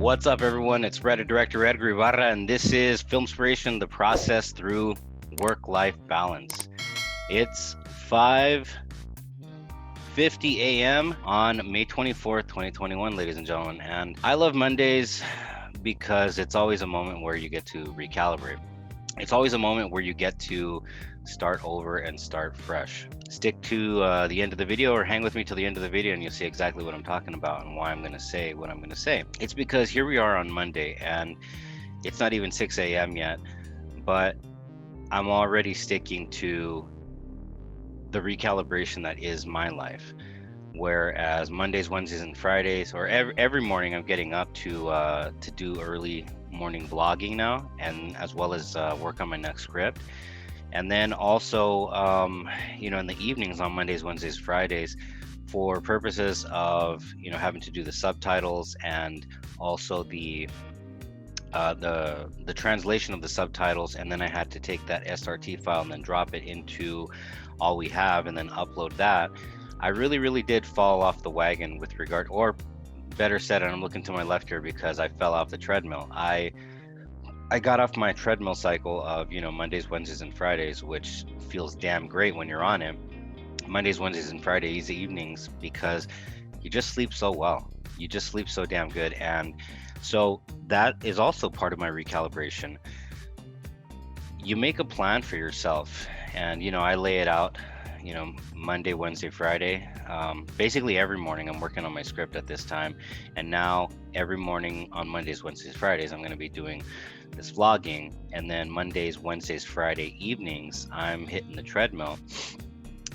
What's up, everyone? It's writer director Edgar Ibarra, and this is Filmspiration: The Process Through Work-Life Balance. It's 5:50 a.m. on May 24th, 2021, ladies and gentlemen. And I love Mondays because it's always a moment where you get to recalibrate. It's always a moment where you get to start over and start fresh. Stick to the end of the video, or hang with me till the end of the video, and you'll see exactly what I'm talking about and why I'm going to say what I'm going to say. It's because here we are on Monday, and it's not even 6 a.m. yet, but I'm already sticking to the recalibration that is my life. Whereas Mondays, Wednesdays, and Fridays, or every morning, I'm getting up to do early morning vlogging now, and as well as work on my next script. And then also, in the evenings on Mondays, Wednesdays, Fridays, for purposes of having to do the subtitles and also the translation of the subtitles, and then I had to take that SRT file and then drop it into All We Have and then upload that. I really did fall off the wagon with regard, or better said, and I'm looking to my left here because I fell off the treadmill. I got off my treadmill cycle of Mondays, Wednesdays, and Fridays, which feels damn great when you're on it. Mondays, Wednesdays, and Fridays evenings, because you just sleep so well. You just sleep so damn good. And so that is also part of my recalibration. You make a plan for yourself, and I lay it out, Monday, Wednesday, Friday. Basically every morning I'm working on my script at this time, and now every morning on Mondays, Wednesdays, Fridays I'm going to be doing this vlogging, and then Mondays, Wednesdays, Friday evenings I'm hitting the treadmill.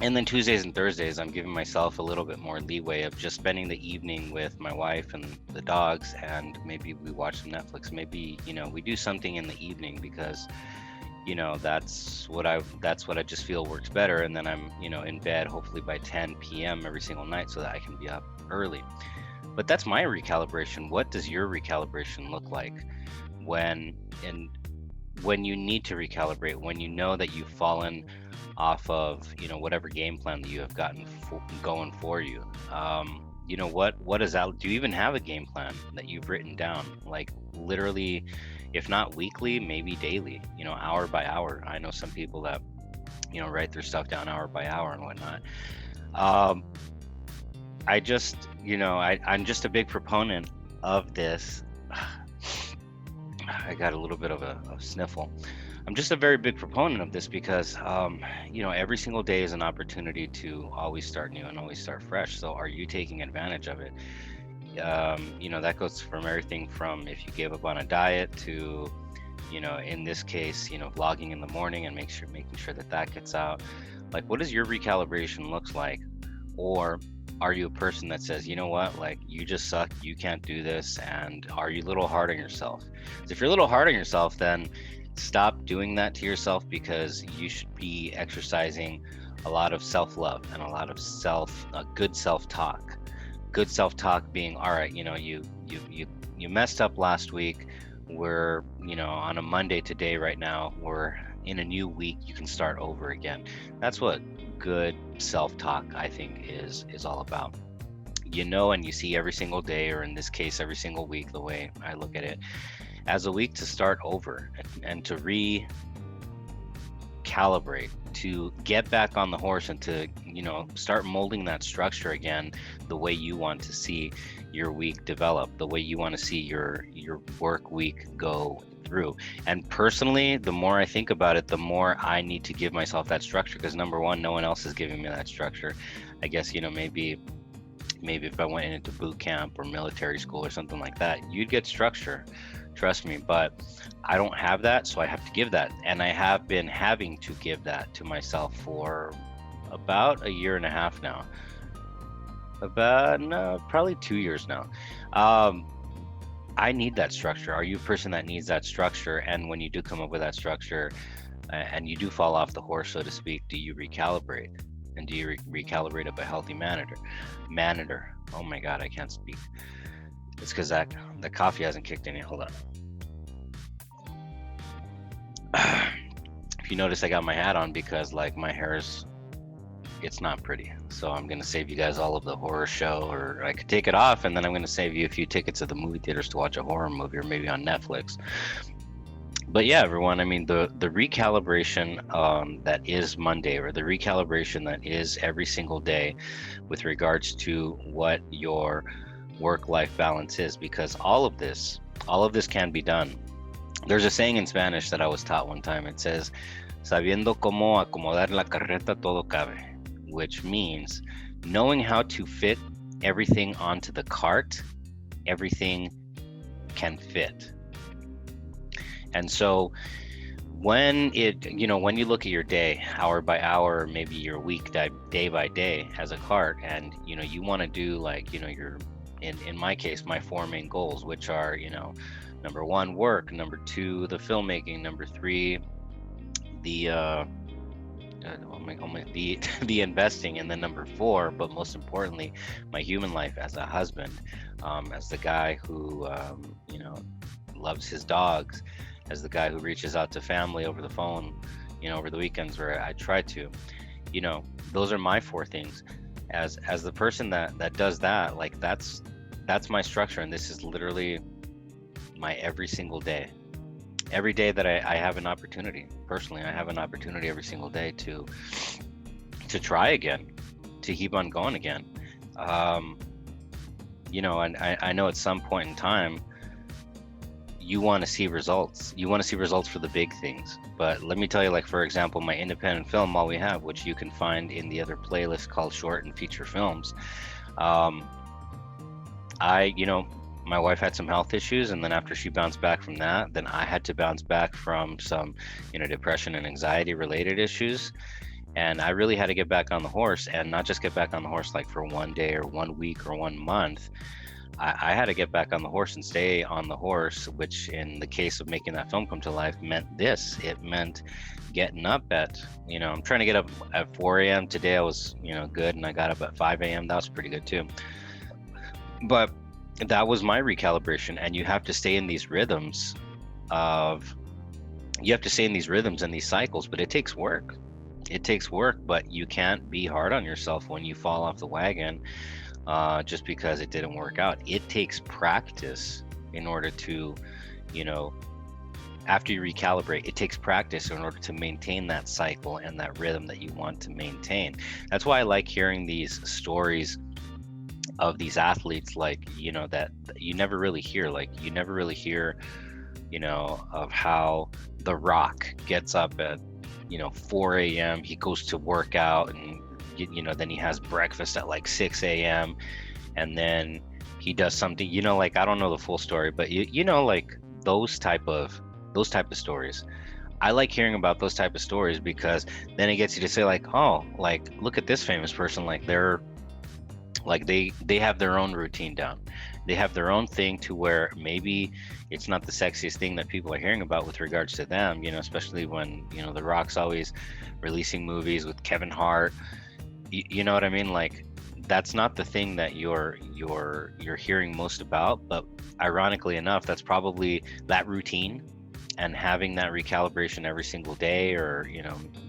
And then Tuesdays and Thursdays, I'm giving myself a little bit more leeway of just spending the evening with my wife and the dogs, and maybe we watch some Netflix. Maybe, we do something in the evening because, that's what I just feel works better. And then I'm, in bed hopefully by 10 p.m. every single night so that I can be up early. But that's my recalibration. What does your recalibration look like when you need to recalibrate, when you know that you've fallen off of whatever game plan that you have gotten going for you? What is that? Do you even have a game plan that you've written down, like literally, if not weekly, maybe daily, hour by hour? I know some people that write their stuff down hour by hour and whatnot. I'm just a big proponent of this. I got a little bit of a sniffle. I'm just a very big proponent of this because, every single day is an opportunity to always start new and always start fresh. So are you taking advantage of it? That goes from everything from if you gave up on a diet to, in this case, vlogging in the morning and making sure that gets out. Like, what does your recalibration looks like? Or are you a person that says, you know what, like, you just suck, you can't do this? And are you a little hard on yourself? If you're a little hard on yourself, then stop doing that to yourself, because you should be exercising a lot of self-love and a lot of good self-talk. Good self-talk being, all right, you messed up last week. We're, on a Monday today right now. We're in a new week. You can start over again. That's what good self-talk, I think, is all about. And you see every single day, or in this case, every single week, the way I look at it, as a week to start over and to recalibrate, to get back on the horse and to, start molding that structure again the way you want to see your week develop, the way you want to see your work week go through. And personally, the more I think about it, the more I need to give myself that structure, because number one, no one else is giving me that structure. I guess, maybe if I went into boot camp or military school or something like that, you'd get structure. Trust me, but I don't have that, so I have to give that. And I have been having to give that to myself for about a year and a half now. Probably 2 years now. I need that structure. Are you a person that needs that structure? And when you do come up with that structure and you do fall off the horse, so to speak, do you recalibrate? And do you recalibrate up a healthy manner? Oh my God, I can't speak. It's because the coffee hasn't kicked in yet. Hold on. If you notice, I got my hat on because, like, my hair is it's not pretty. So I'm going to save you guys all of the horror show, or I could take it off, and then I'm going to save you a few tickets to the movie theaters to watch a horror movie, or maybe on Netflix. But yeah, everyone, I mean, the recalibration that is Monday, or the recalibration that is every single day with regards to what your work-life balance is, because all of this can be done. There's a saying in Spanish that I was taught one time. It says, sabiendo cómo acomodar la carreta todo cabe, which means knowing how to fit everything onto the cart, everything can fit. And so when you look at your day, hour by hour, maybe your week, day by day as a cart, and you want to do like, your, in my case, my 4 main goals, which are, number 1, work, number 2, the filmmaking, number 3, the the investing, and then number 4, but most importantly, my human life as a husband, as the guy who loves his dogs, as the guy who reaches out to family over the phone, over the weekends, where I try to, those are my 4 things. As the person that does that, like that's my structure, and this is literally my every single day. Every day that I have an opportunity, personally, I have an opportunity every single day to try again, to keep on going again. And I know at some point in time, you want to see results. You want to see results for the big things. But let me tell you, like, for example, my independent film, All We Have, which you can find in the other playlist called Short and Feature Films. My wife had some health issues, and then after she bounced back from that, then I had to bounce back from some, depression and anxiety related issues. And I really had to get back on the horse, and not just get back on the horse like for 1 day or 1 week or 1 month. I had to get back on the horse and stay on the horse, which in the case of making that film come to life meant this. It meant getting up at, I'm trying to get up at 4 a.m. Today I was, good, and I got up at 5 a.m. That was pretty good too. But that was my recalibration, and you have to stay in these rhythms and these cycles, but it takes work. It takes work, but you can't be hard on yourself when you fall off the wagon just because it didn't work out. It takes practice in order to, after you recalibrate, it takes practice in order to maintain that cycle and that rhythm that you want to maintain. That's why I like hearing these stories of these athletes, like, that you never really hear. Like, you never really hear, of how The Rock gets up at, 4 a.m. He goes to work out, and, then he has breakfast at like 6 a.m. and then he does something, like, I don't know the full story, but like those type of stories. I like hearing about those type of stories, because then it gets you to say, like, oh, like, look at this famous person, like they have their own routine down. They have their own thing, to where maybe it's not the sexiest thing that people are hearing about with regards to them, especially when, The Rock's always releasing movies with Kevin Hart. You know what I mean? Like, that's not the thing that you're hearing most about. But ironically enough, that's probably that routine, and having that recalibration every single day, or,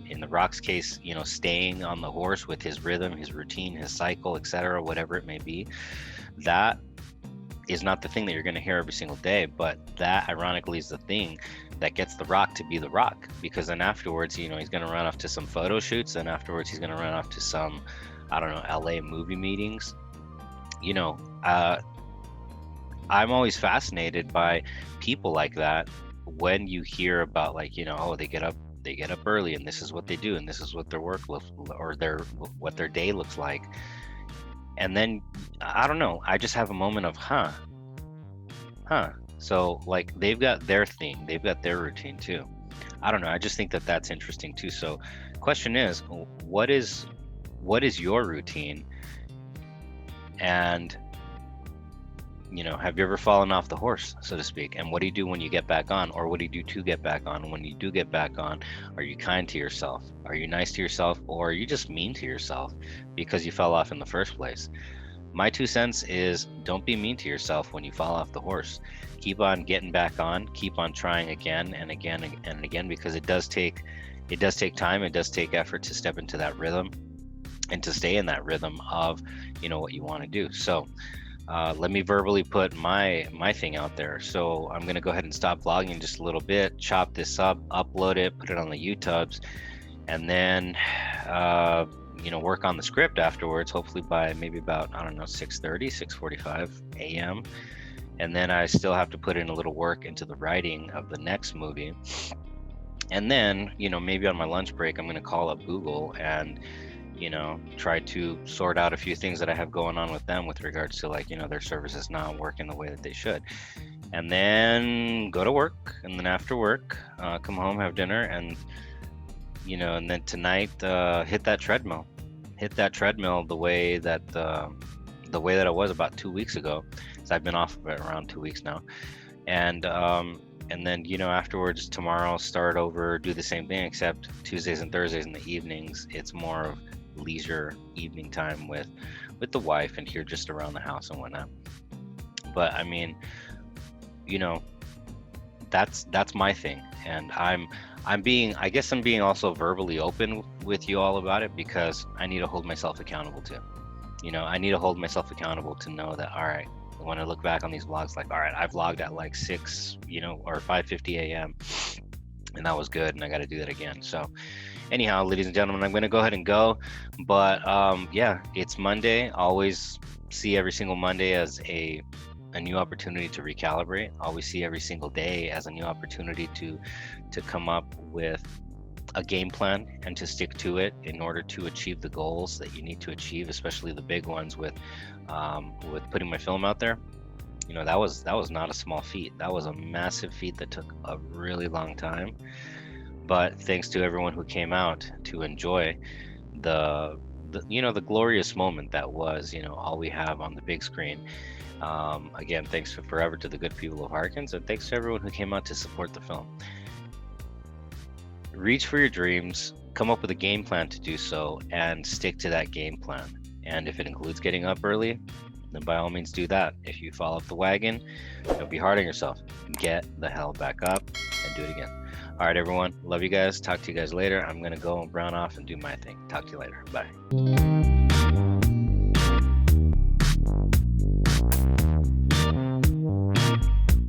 in The Rock's case, staying on the horse with his rhythm, his routine, his cycle, etc., whatever it may be. That is not the thing that you're going to hear every single day, but that ironically is the thing that gets The Rock to be The Rock, because then afterwards, he's going to run off to some photo shoots, and afterwards he's going to run off to some, I don't know, LA movie meetings. I'm always fascinated by people like that, when you hear about, like, oh, they get up early, and this is what they do, and this is what their work looks, or what their day looks like. And then, I don't know, I just have a moment of, huh. So, like, they've got their thing, they've got their routine too. I don't know, I just think that that's interesting too. So, question is, what is your routine? And, have you ever fallen off the horse, so to speak? And what do you do when you get back on? Or what do you do to get back on? And when you do get back on, are you kind to yourself? Are you nice to yourself? Or are you just mean to yourself because you fell off in the first place? My 2 cents is, don't be mean to yourself when you fall off the horse. Keep on getting back on. Keep on trying again and again and again, because it does take time. It does take effort to step into that rhythm. and to stay in that rhythm of, what you want to do. So let me verbally put my thing out there. So I'm going to go ahead and stop vlogging just a little bit, chop this up, upload it, put it on the YouTubes, and then work on the script afterwards, hopefully by maybe about, I don't know, 6:30, 6:45 a.m. And then I still have to put in a little work into the writing of the next movie. And then, maybe on my lunch break, I'm going to call up Google and, try to sort out a few things that I have going on with them with regards to, like, their services not working the way that they should. And then go to work. And then after work, come home, have dinner, and, and then tonight, hit that treadmill. Hit that treadmill the way that I was about 2 weeks ago. So I've been off of it around 2 weeks now. And then, afterwards, tomorrow, start over, do the same thing, except Tuesdays and Thursdays in the evenings, it's more of leisure evening time with the wife and here just around the house and whatnot. But I mean, that's my thing. And I'm being also verbally open with you all about it, because I need to hold myself accountable too. I need to hold myself accountable to know that, all right, when I look back on these vlogs, like, all right, I vlogged at like 6, or 5:50 a.m. and that was good, and I got to do that again. So anyhow, ladies and gentlemen, I'm going to go ahead and go. But yeah, it's Monday. Always see every single Monday as a new opportunity to recalibrate. Always see every single day as a new opportunity to come up with a game plan and to stick to it in order to achieve the goals that you need to achieve, especially the big ones with putting my film out there. That was not a small feat. That was a massive feat that took a really long time. But thanks to everyone who came out to enjoy the glorious moment that was, All We Have on the big screen. Again, thanks forever to the good people of Harkins, and thanks to everyone who came out to support the film. Reach for your dreams, come up with a game plan to do so, and stick to that game plan. And if it includes getting up early, then by all means do that. If you fall off the wagon, don't be hard on yourself. Get the hell back up and do it again. All right, everyone. Love you guys. Talk to you guys later. I'm going to go and brown off and do my thing. Talk to you later. Bye.